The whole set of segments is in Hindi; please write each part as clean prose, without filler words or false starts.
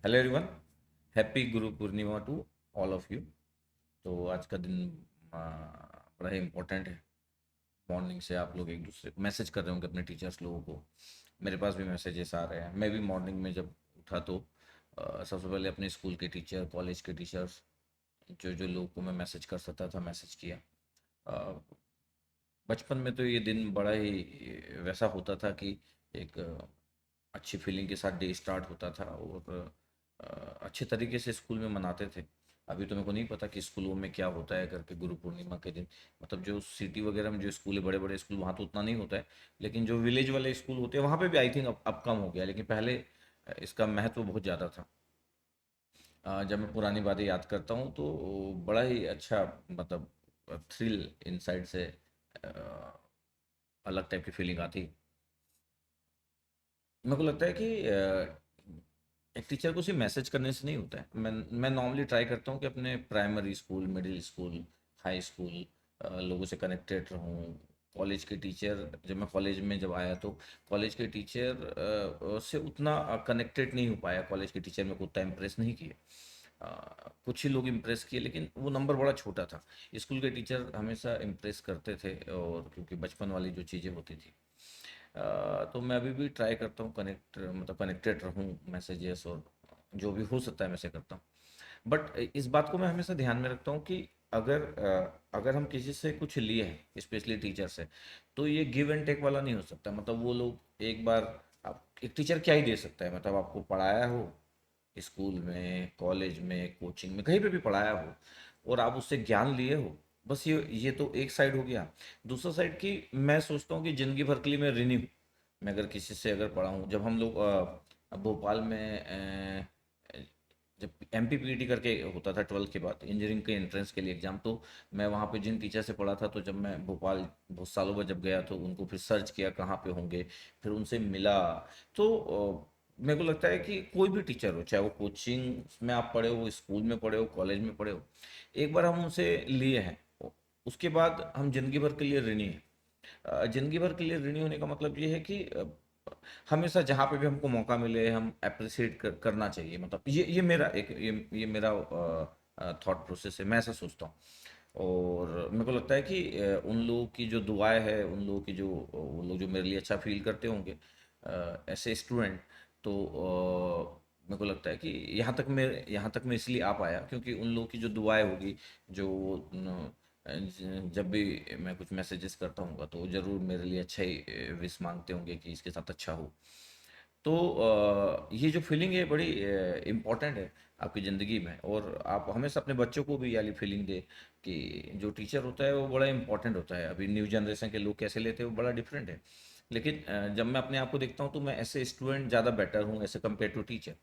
Hello everyone. Happy Guru Purnima to all of you. तो आज का दिन आ, बड़ा ही इम्पोर्टेंट है। मॉर्निंग से आप लोग एक दूसरे को मैसेज कर रहे होंगे अपने टीचर्स लोगों को। मेरे पास भी मैसेजेस आ रहे हैं। मैं भी मॉर्निंग में जब उठा तो सबसे पहले अपने स्कूल के टीचर, कॉलेज के टीचर्स, जो जो लोगों को मैं मैसेज कर सकता था मैसेज किया। अ, बचपन में तो ये दिन बड़ा ही वैसा होता था कि एक अच्छी फीलिंग के साथ डे स्टार्ट होता था और अच्छे तरीके से स्कूल में मनाते थे। अभी तो मेरे को नहीं पता कि स्कूलों में क्या होता है करके गुरु पूर्णिमा के दिन। मतलब जो सिटी वगैरह में जो स्कूल है, बड़े बड़े स्कूल, वहाँ तो उतना नहीं होता है। लेकिन जो विलेज वाले स्कूल होते हैं वहाँ पे भी आई थिंक अब कम हो गया, लेकिन पहले इसका महत्व बहुत ज़्यादा था। जब मैं पुरानी बातें याद करता हूँ तो बड़ा ही अच्छा, मतलब थ्रिल इनसाइड से अ, अलग टाइप की फीलिंग आती। मेरे को लगता है कि एक टीचर को सिर्फ मैसेज करने से नहीं होता है। मैं नॉर्मली ट्राई करता हूँ कि अपने primary school, middle school, high school लोगों से कनेक्टेड रहूँ। कॉलेज के टीचर, जब मैं कॉलेज में जब आया तो कॉलेज के टीचर से उतना कनेक्टेड नहीं हो पाया। कॉलेज के टीचर मेरे को उतना इम्प्रेस नहीं किए। कुछ ही लोग इम्प्रेस किए, लेकिन वो नंबर बड़ा छोटा था। स्कूल के टीचर हमेशा इम्प्रेस करते थे, और क्योंकि बचपन वाली जो चीज़ें होती थी। तो मैं अभी भी ट्राई करता हूँ मतलब कनेक्टेड रहूँ मैसेजेस, और जो भी हो सकता है मैं से करता हूँ। बट इस बात को मैं हमेशा ध्यान में रखता हूँ कि अगर हम किसी से कुछ लिए हैं, स्पेशली टीचर से, तो ये गिव एंड टेक वाला नहीं हो सकता। मतलब वो लोग एक बार, आप एक टीचर क्या ही दे सकता है, मतलब आपको पढ़ाया हो स्कूल में, कॉलेज में, कोचिंग में, कहीं पे भी पढ़ाया हो और आप उससे ज्ञान लिए हो, बस ये तो एक साइड हो गया। दूसरा साइड की मैं सोचता हूँ कि ज़िंदगी भर के लिए मैं ऋणी हूँ। मैं अगर किसी से अगर पढ़ा हूँ, जब हम लोग भोपाल में जब MPPT करके होता था 12th के बाद इंजीनियरिंग के एंट्रेंस के लिए एग्ज़ाम, तो मैं वहाँ पे जिन टीचर से पढ़ा था, तो जब मैं भोपाल बहुत सालों बाद जब गया तो उनको फिर सर्च किया कहाँ पे होंगे, फिर उनसे मिला। तो मेरे को लगता है कि कोई भी टीचर हो, चाहे वो कोचिंग में आप पढ़े हो, स्कूल में पढ़े हो, कॉलेज में पढ़े हो, एक बार हम उनसे लिए हैं, उसके बाद हम जिंदगी भर के लिए ऋणी हैं। जिंदगी भर के लिए ऋणी होने का मतलब ये है कि हमेशा जहाँ पे भी हमको मौका मिले हम अप्रिसिएट करना चाहिए। मतलब ये मेरा एक ये मेरा थॉट प्रोसेस है, मैं ऐसा सोचता हूँ। और मेरे को लगता है कि उन लोगों की जो दुआएं है, उन लोगों की जो वो लोग जो मेरे लिए अच्छा फील करते होंगे ऐसे स्टूडेंट, तो मेरे को लगता है कि यहाँ तक मैं इसलिए आ पाया क्योंकि उन लोगों की जो दुआएं होगी, जो जब भी मैं कुछ मैसेजेस करता हूँ तो ज़रूर मेरे लिए अच्छा ही विश मांगते होंगे कि इसके साथ अच्छा हो। तो ये जो फीलिंग है बड़ी इम्पोर्टेंट है आपकी ज़िंदगी में, और आप हमेशा अपने बच्चों को भी ये वाली फीलिंग दे कि जो टीचर होता है वो बड़ा इम्पोर्टेंट होता है। अभी न्यू जनरेशन के लोग कैसे लेते हैं वो बड़ा डिफरेंट है। लेकिन जब मैं अपने आप को देखता हूँ तो मैं ऐसे स्टूडेंट ज़्यादा बेटर हूँ as compare to teacher.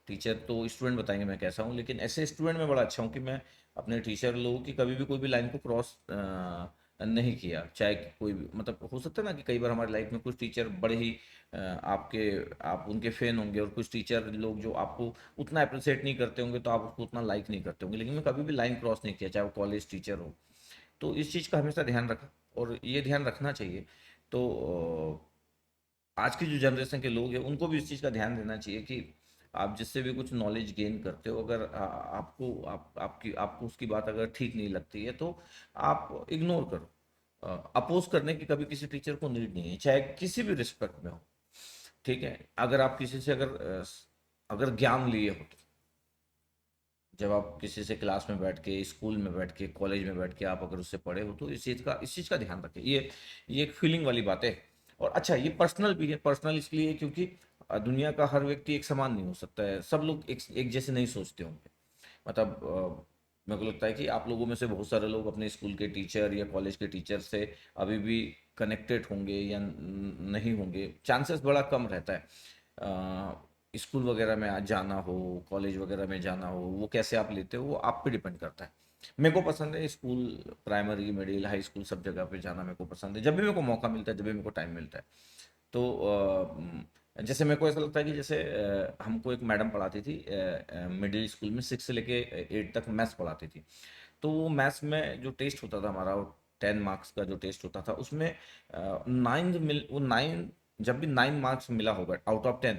Teacher तो स्टूडेंट बताएंगे मैं कैसा हूँ, लेकिन ऐसे स्टूडेंट में बड़ा अच्छा हूँ कि मैं अपने टीचर लोगों की कभी भी कोई भी लाइन को क्रॉस नहीं किया। चाहे कि कोई भी, मतलब हो सकता है ना कि कई बार हमारी लाइफ में कुछ टीचर बड़े ही आपके आप उनके फैन होंगे, और कुछ टीचर लोग जो आपको उतना अप्रिशिएट नहीं करते होंगे तो आप उसको उतना लाइक नहीं करते होंगे। लेकिन मैं कभी भी लाइन क्रॉस नहीं किया, चाहे वो कॉलेज टीचर हो। तो इस चीज़ का हमेशा ध्यान रखा, और ये ध्यान रखना चाहिए। तो आज की जो जनरेशन के लोग हैं उनको भी इस चीज़ का ध्यान देना चाहिए कि आप जिससे भी कुछ नॉलेज गेन करते हो, अगर आपको आपको उसकी बात अगर ठीक नहीं लगती है तो आप इग्नोर करो। अपोज करने की कभी किसी टीचर को नीड नहीं है, चाहे किसी भी रिस्पेक्ट में हो। ठीक है, अगर आप किसी से अगर ज्ञान लिए हो, तो जब आप किसी से क्लास में बैठ के, स्कूल में बैठ के, कॉलेज में बैठ के आप अगर उससे पढ़े हो, तो इस चीज़ का ध्यान रखें। ये एक फीलिंग वाली बात है। और अच्छा, ये पर्सनल भी है। पर्सनल इसलिए क्योंकि दुनिया का हर व्यक्ति एक समान नहीं हो सकता है। सब लोग एक जैसे नहीं सोचते होंगे। मतलब मेरे को लगता है कि आप लोगों में से बहुत सारे लोग अपने स्कूल के टीचर या कॉलेज के टीचर से अभी भी कनेक्टेड होंगे या नहीं होंगे, चांसेस बड़ा कम रहता है। स्कूल वगैरह में आज जाना हो, कॉलेज वगैरह में जाना हो, वो कैसे आप लेते हो वो आप पे डिपेंड करता है। मेरे को पसंद है school, primary, middle, high school, सब जगह पे जाना मेरे को पसंद है, जब भी मेरे को मौका मिलता है, जब भी मेरे को टाइम मिलता है। तो जैसे मेरे को ऐसा लगता है कि जैसे हमको एक मैडम पढ़ाती थी मिडिल स्कूल में, 6 से लेके 8 तक मैथ्स पढ़ाती थी। तो वो मैथ्स में जो टेस्ट होता था हमारा, वो 10 मार्क्स का जो टेस्ट होता था, उसमें 9 जब भी 9 मार्क्स मिला होगा आउट ऑफ 10,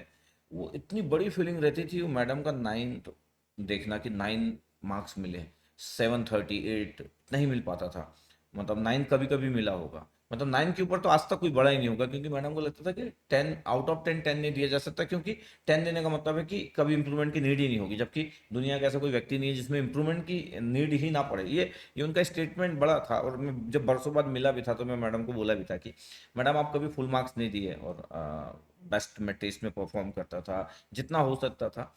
वो इतनी बड़ी फीलिंग रहती थी वो मैडम का 9 देखना कि 9 मार्क्स मिले, 738 नहीं मिल पाता था, मतलब 9 कभी कभी मिला होगा, मतलब 9 के ऊपर तो आज तक कोई बड़ा ही नहीं होगा, क्योंकि मैडम को लगता था कि 10 आउट ऑफ 10 10 नहीं दिया जा सकता, क्योंकि 10 देने का मतलब है कि कभी इंप्रूवमेंट की नीड ही नहीं होगी, जबकि दुनिया का ऐसा कोई व्यक्ति नहीं है जिसमें इंप्रूवमेंट की नीड ही ना पड़े। ये उनका स्टेटमेंट बड़ा था, और मैं जब बरसों बाद मिला भी था तो मैं मैडम को बोला भी था कि मैडम आप कभी फुल मार्क्स नहीं दिए, और बेस्ट मैं टेस्ट में परफॉर्म करता था जितना हो सकता था।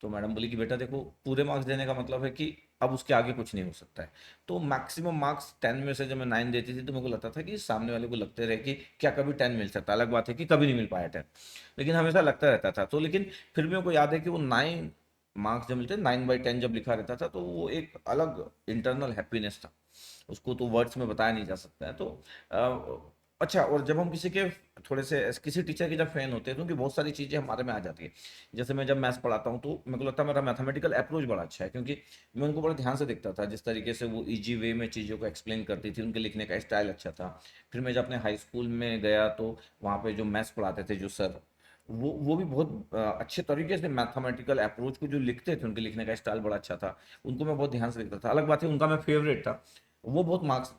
तो मैडम बोली कि बेटा देखो, पूरे मार्क्स देने का मतलब है कि अब उसके आगे कुछ नहीं हो सकता है। तो मैक्सिमम मार्क्स 10 में से जब मैं 9 देती थी तो मेरे को लगता था कि सामने वाले को लगते रहे कि क्या कभी 10 मिल सकता है, अलग बात है कि कभी नहीं मिल पाया 10, लेकिन हमेशा लगता रहता था। तो लेकिन फिर भी मेरे को याद है कि वो 9 मार्क्स जब मिलते, 9/10 जब लिखा रहता था, तो वो एक अलग इंटरनल हैप्पीनेस था, उसको तो वर्ड्स में बताया नहीं जा सकता है। तो अच्छा, और जब हम किसी के थोड़े से किसी टीचर के जब फैन होते हैं तो उनकी बहुत सारी चीज़ें हमारे में आ जाती है। जैसे मैं जब मैथ्स पढ़ाता हूँ तो मेरे को लगता है मेरा मैथमेटिकल अप्रोच बड़ा अच्छा है, क्योंकि मैं उनको बड़े ध्यान से देखता था, जिस तरीके से वो इजी वे में चीज़ों को एक्सप्लेन करती थी, उनके लिखने का स्टाइल अच्छा था। फिर मैं जब अपने हाई स्कूल में गया तो वहाँ पे जो मैथ्स पढ़ाते थे जो सर, वो भी बहुत अच्छे तरीके से मैथमेटिकल अप्रोच को जो लिखते थे, उनके लिखने का स्टाइल बड़ा अच्छा था, उनको मैं बहुत ध्यान से देखता था। अलग बात है उनका मैं फेवरेट था। वो बहुत मार्क्स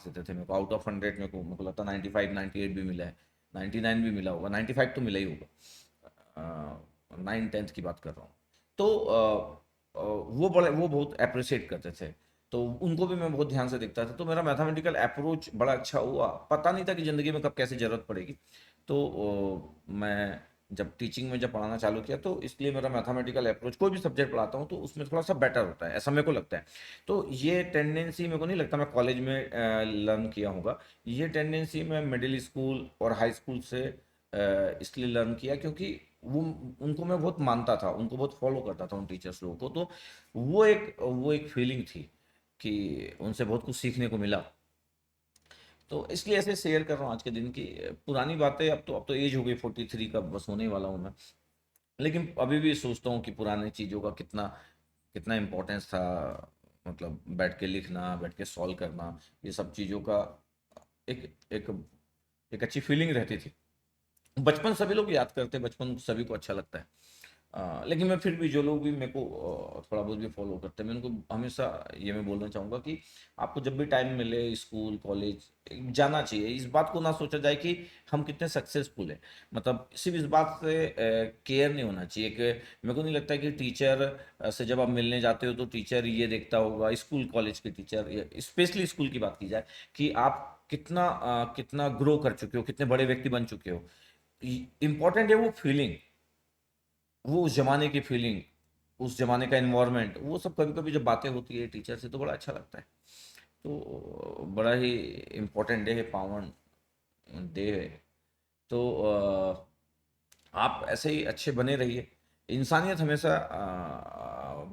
देते थे मेरे को, आउट ऑफ 100 मेरे को लगता है 95 98 भी मिला है, 99 भी मिला होगा, 95 तो मिला ही होगा, 9th 10th की बात कर रहा हूँ। तो वो बहुत अप्रिशिएट करते थे, तो उनको भी मैं बहुत ध्यान से देखता था। तो मेरा मैथमेटिकल अप्रोच बड़ा अच्छा हुआ, पता नहीं था कि ज़िंदगी में कब कैसे ज़रूरत पड़ेगी। तो मैं जब टीचिंग में जब पढ़ाना चालू किया तो इसलिए मेरा मैथमेटिकल अप्रोच, कोई भी सब्जेक्ट पढ़ाता हूँ तो उसमें थोड़ा सा बेटर होता है, ऐसा मेरे को लगता है। तो ये टेंडेंसी मेरे को नहीं लगता मैं कॉलेज में लर्न किया होगा, ये टेंडेंसी मैं मिडिल स्कूल और हाई स्कूल से इसलिए लर्न किया, क्योंकि वो उनको मैं बहुत मानता था, उनको बहुत फॉलो करता था उन टीचर्स लोगों को। तो वो एक फीलिंग थी कि उनसे बहुत कुछ सीखने को मिला। तो इसलिए ऐसे शेयर कर रहा हूँ आज के दिन की पुरानी बातें। अब तो एज हो गई 43 का, बस होने वाला हूँ मैं, लेकिन अभी भी सोचता हूँ कि पुरानी चीज़ों का कितना कितना इम्पोर्टेंस था, मतलब बैठ के लिखना, बैठ के सॉल्व करना, ये सब चीज़ों का एक एक एक अच्छी फीलिंग रहती थी। बचपन सभी लोग याद करते हैं, बचपन सभी को अच्छा लगता है। लेकिन मैं फिर भी जो लोग भी मेरे को थोड़ा बहुत भी फॉलो करते हैं, मैं उनको हमेशा ये मैं बोलना चाहूँगा कि आपको जब भी टाइम मिले स्कूल कॉलेज जाना चाहिए। इस बात को ना सोचा जाए कि हम कितने सक्सेसफुल हैं, मतलब सिर्फ इस बात से केयर नहीं होना चाहिए कि मेरे को नहीं लगता कि टीचर से जब आप मिलने जाते हो तो टीचर ये देखता होगा, स्कूल कॉलेज के टीचर, स्पेशली स्कूल की बात की जाए, कि आप कितना ग्रो कर चुके हो, कितने बड़े व्यक्ति बन चुके हो। इम्पॉर्टेंट है वो फीलिंग, वो उस जमाने की फीलिंग, उस जमाने का एनवायरनमेंट, वो सब कभी कभी जब बातें होती है टीचर से तो बड़ा अच्छा लगता है। तो बड़ा ही इम्पोर्टेंट डे है, पावन डे है। तो आप ऐसे ही अच्छे बने रहिए, इंसानियत हमेशा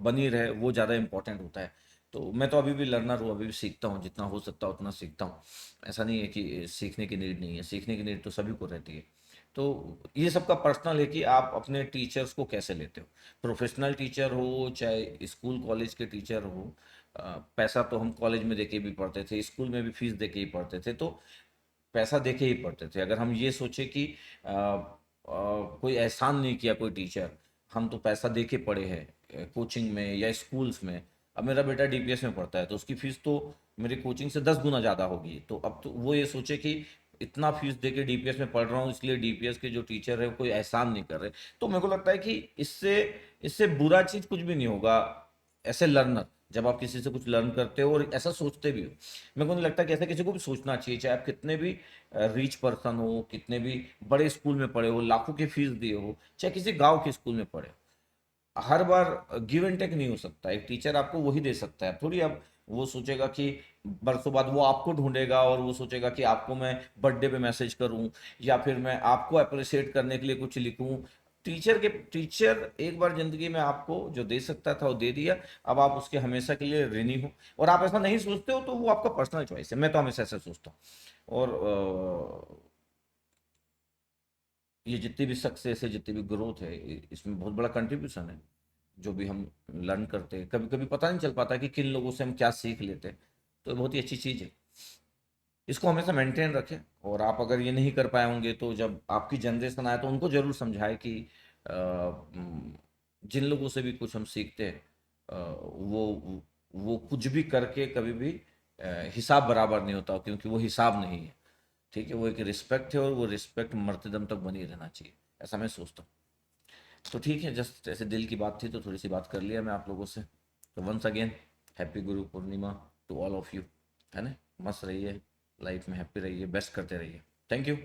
बनी रहे, वो ज़्यादा इम्पोर्टेंट होता है। तो मैं तो अभी भी लर्नर हूँ, अभी भी सीखता हूँ, जितना हो सकता है उतना सीखता हूँ। ऐसा नहीं है कि सीखने की नीड नहीं है, सीखने की नीड तो सभी को रहती है। तो ये सबका पर्सनल है कि आप अपने टीचर्स को कैसे लेते हो, प्रोफेशनल टीचर हो चाहे स्कूल कॉलेज के टीचर हो। पैसा तो हम कॉलेज में देके भी पढ़ते थे, स्कूल में भी फीस देके ही पढ़ते थे, तो पैसा देके ही पढ़ते थे। अगर हम ये सोचे कि कोई एहसान नहीं किया कोई टीचर, हम तो पैसा दे के पढ़े हैं कोचिंग में या स्कूल्स में। अब मेरा बेटा डीपीएस में पढ़ता है तो उसकी फ़ीस तो मेरी कोचिंग से 10 गुना ज़्यादा होगी, तो अब तो वो ये सोचे कि इतना फीस दे के डीपीएस में पढ़ रहा हूँ, इसलिए डीपीएस के जो टीचर है कोई एहसान नहीं कर रहे। तो मेरे को लगता है कि इससे इससे बुरा चीज़ कुछ भी नहीं होगा। ऐसे लर्नर, जब आप किसी से कुछ लर्न करते हो और ऐसा सोचते भी हो, मेरे को नहीं लगता कि ऐसा किसी को भी सोचना चाहिए, चाहे आप कितने भी रिच पर्सन हो, कितने भी बड़े स्कूल में पढ़े हो, लाखों की फीस दिए हो, चाहे किसी गांव के स्कूल में पढ़े हो, हर बार गिव एंड टेक नहीं हो सकता। एक टीचर आपको वही दे सकता है, थोड़ी अब वो सोचेगा कि बरसों बाद वो आपको ढूंढेगा और वो सोचेगा कि आपको मैं बर्थडे पे मैसेज करूं या फिर मैं आपको अप्रिशिएट करने के लिए कुछ लिखूं। टीचर एक बार जिंदगी में आपको जो दे सकता था वो दे दिया, अब आप उसके हमेशा के लिए ऋणी हो। और आप ऐसा नहीं सोचते हो तो वो आपका पर्सनल चॉइस है, मैं तो हमेशा ऐसा सोचता हूँ। और ये जितनी भी सक्सेस है, जितनी भी ग्रोथ है, इसमें बहुत बड़ा कंट्रीब्यूशन है। जो भी हम लर्न करते हैं, कभी कभी पता नहीं चल पाता कि किन लोगों से हम क्या सीख लेते हैं, तो ये बहुत ही अच्छी चीज़ है। इसको हमेशा मेंटेन रखें। और आप अगर ये नहीं कर पाए होंगे तो जब आपकी जनरेशन आए तो उनको ज़रूर समझाए कि जिन लोगों से भी कुछ हम सीखते हैं, वो कुछ भी करके कभी भी हिसाब बराबर नहीं होता, क्योंकि वो हिसाब नहीं है। ठीक है, वो एक रिस्पेक्ट है और वो रिस्पेक्ट मरते दम तक बनी रहना चाहिए, ऐसा मैं सोचता हूँ। तो ठीक है, जस्ट ऐसे दिल की बात थी तो थोड़ी सी बात कर लिया मैं आप लोगों से। तो once again happy Guru Purnima to all of you, है ना। मस्त रहिए, लाइफ में हैप्पी रहिए, बेस्ट करते रहिए। Thank you.